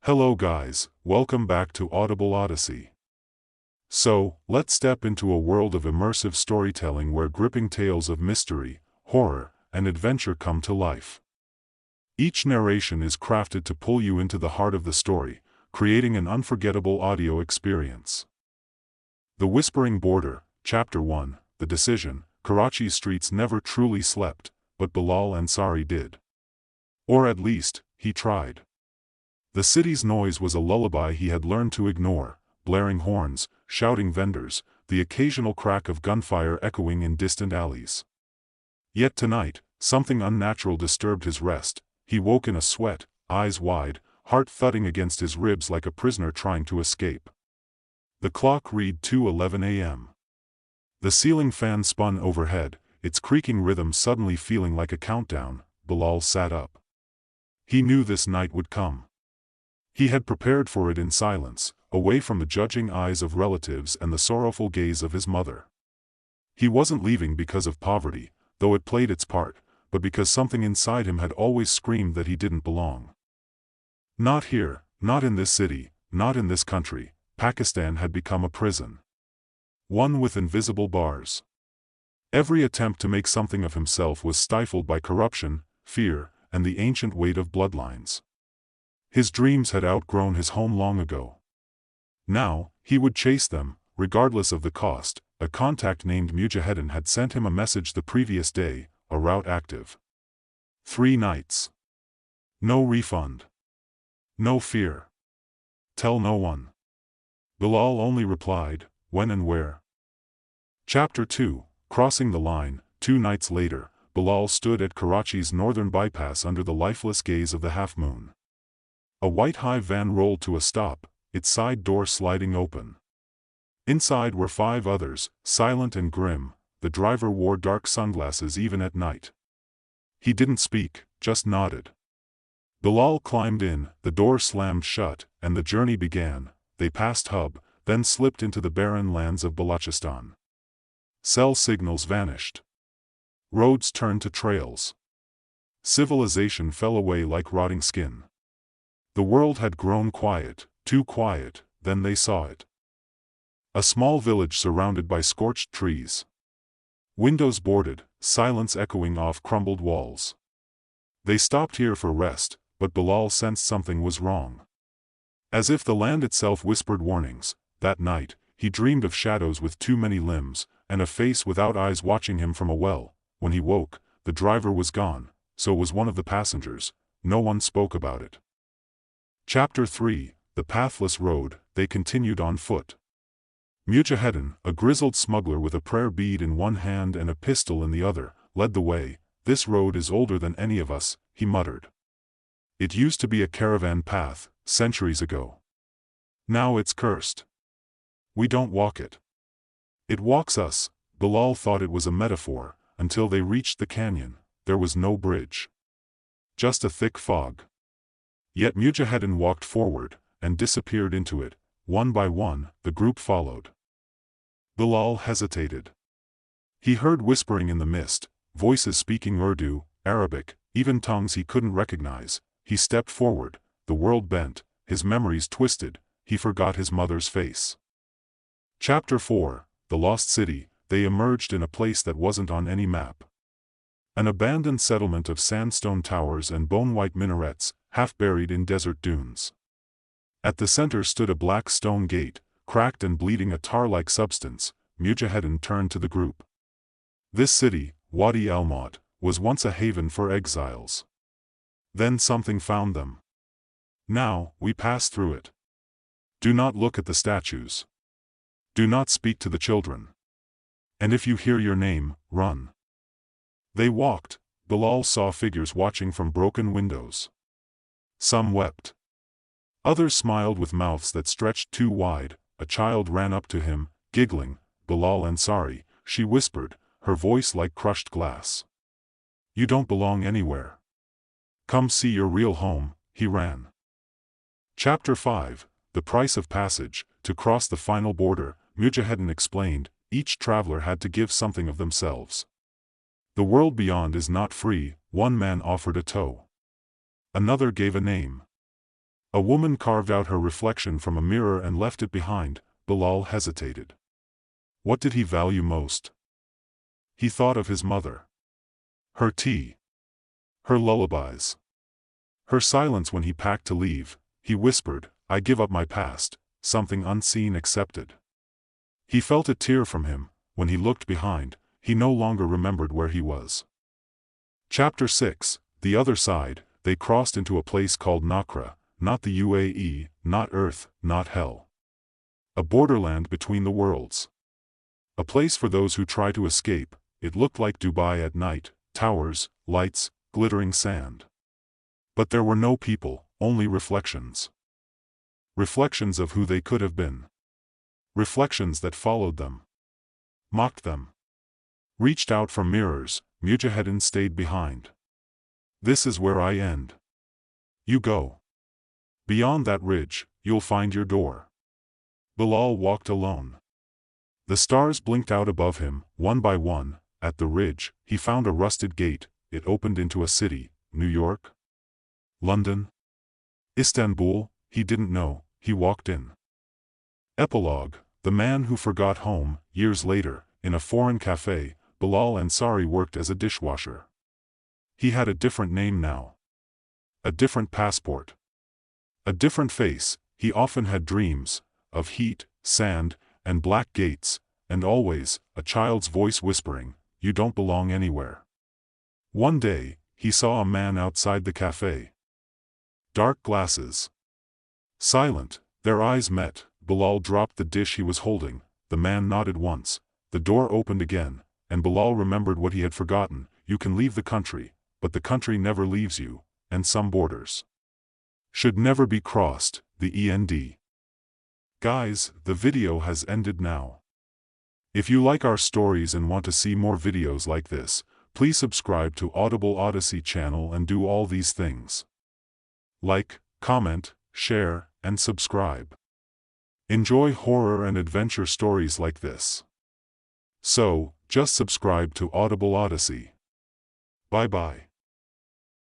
Hello guys, welcome back to Audible Odyssey. So, let's step into a world of immersive storytelling where gripping tales of mystery, horror, and adventure come to life. Each narration is crafted to pull you into the heart of the story, creating an unforgettable audio experience. The Whispering Border, Chapter 1, The Decision. Karachi's streets never truly slept, but Bilal Ansari did. Or at least, he tried. The city's noise was a lullaby he had learned to ignore, blaring horns, shouting vendors, the occasional crack of gunfire echoing in distant alleys. Yet tonight, something unnatural disturbed his rest. He woke in a sweat, eyes wide, heart thudding against his ribs like a prisoner trying to escape. The clock read 2:11 a.m. The ceiling fan spun overhead, its creaking rhythm suddenly feeling like a countdown. Bilal sat up. He knew this night would come. He had prepared for it in silence, away from the judging eyes of relatives and the sorrowful gaze of his mother. He wasn't leaving because of poverty, though it played its part, but because something inside him had always screamed that he didn't belong. Not here, not in this city, not in this country. Pakistan had become a prison. One with invisible bars. Every attempt to make something of himself was stifled by corruption, fear, and the ancient weight of bloodlines. His dreams had outgrown his home long ago. Now, he would chase them, regardless of the cost. A contact named Mujahedin had sent him a message the previous day, a route active. 3 nights. No refund. No fear. Tell no one. Bilal only replied, when and where. Chapter 2, Crossing the Line. 2 nights later, Bilal stood at Karachi's northern bypass under the lifeless gaze of the half-moon. A white hive van rolled to a stop, its side door sliding open. Inside were 5 others, silent and grim. The driver wore dark sunglasses even at night. He didn't speak, just nodded. Bilal climbed in, the door slammed shut, and the journey began. They passed Hub, then slipped into the barren lands of Balochistan. Cell signals vanished. Roads turned to trails. Civilization fell away like rotting skin. The world had grown quiet, too quiet. Then they saw it. A small village surrounded by scorched trees. Windows boarded, silence echoing off crumbled walls. They stopped here for rest, but Bilal sensed something was wrong. As if the land itself whispered warnings, that night, he dreamed of shadows with too many limbs, and a face without eyes watching him from a well. When he woke, the driver was gone, so was one of the passengers. No one spoke about it. Chapter 3, The Pathless Road. They continued on foot. Mujahedin, a grizzled smuggler with a prayer bead in one hand and a pistol in the other, led the way. This road is older than any of us, he muttered. It used to be a caravan path, centuries ago. Now it's cursed. We don't walk it. It walks us. Bilal thought it was a metaphor, until they reached the canyon. There was no bridge. Just a thick fog. Yet Mujahedin walked forward, and disappeared into it. One by one, the group followed. Bilal hesitated. He heard whispering in the mist, voices speaking Urdu, Arabic, even tongues he couldn't recognize. He stepped forward, the world bent, his memories twisted, he forgot his mother's face. Chapter 4, The Lost City. They emerged in a place that wasn't on any map. An abandoned settlement of sandstone towers and bone-white minarets, half buried in desert dunes. At the center stood a black stone gate, cracked and bleeding a tar-like substance. Mujahedin turned to the group. This city, Wadi al-Maut, was once a haven for exiles. Then something found them. Now, we pass through it. Do not look at the statues. Do not speak to the children. And if you hear your name, run. They walked. Bilal saw figures watching from broken windows. Some wept. Others smiled with mouths that stretched too wide. A child ran up to him, giggling. Bilal Ansari, she whispered, her voice like crushed glass. You don't belong anywhere. Come see your real home. He ran. Chapter 5, The Price of Passage. To cross the final border, Mujahedin explained, each traveler had to give something of themselves. The world beyond is not free. One man offered a toe. Another gave a name. A woman carved out her reflection from a mirror and left it behind. Bilal hesitated. What did he value most? He thought of his mother. Her tea. Her lullabies. Her silence when he packed to leave. He whispered, I give up my past, something unseen accepted. He felt a tear from him. When he looked behind, he no longer remembered where he was. Chapter 6, The Other Side. They crossed into a place called Nakra, not the UAE, not Earth, not Hell. A borderland between the worlds. A place for those who try to escape. It looked like Dubai at night, towers, lights, glittering sand. But there were no people, only reflections. Reflections of who they could have been. Reflections that followed them. Mocked them. Reached out from mirrors. Mujahedin stayed behind. This is where I end. You go. Beyond that ridge, you'll find your door. Bilal walked alone. The stars blinked out above him, one by one. At the ridge, he found a rusted gate. It opened into a city. New York? London? Istanbul? He didn't know. He walked in. Epilogue. The man who forgot home. Years later, in a foreign cafe, Bilal Ansari worked as a dishwasher. He had a different name now. A different passport. A different face. He often had dreams of heat, sand, and black gates, and always a child's voice whispering, you don't belong anywhere. One day, he saw a man outside the cafe. Dark glasses. Silent, their eyes met. Bilal dropped the dish he was holding. The man nodded once. The door opened again, and Bilal remembered what he had forgotten. You can leave the country, but the country never leaves you, and some borders should never be crossed. The END. Guys, the video has ended now. If you like our stories and want to see more videos like this, please subscribe to Audible Odyssey channel and do all these things. Like, comment, share, and subscribe. Enjoy horror and adventure stories like this. So, just subscribe to Audible Odyssey. Bye bye.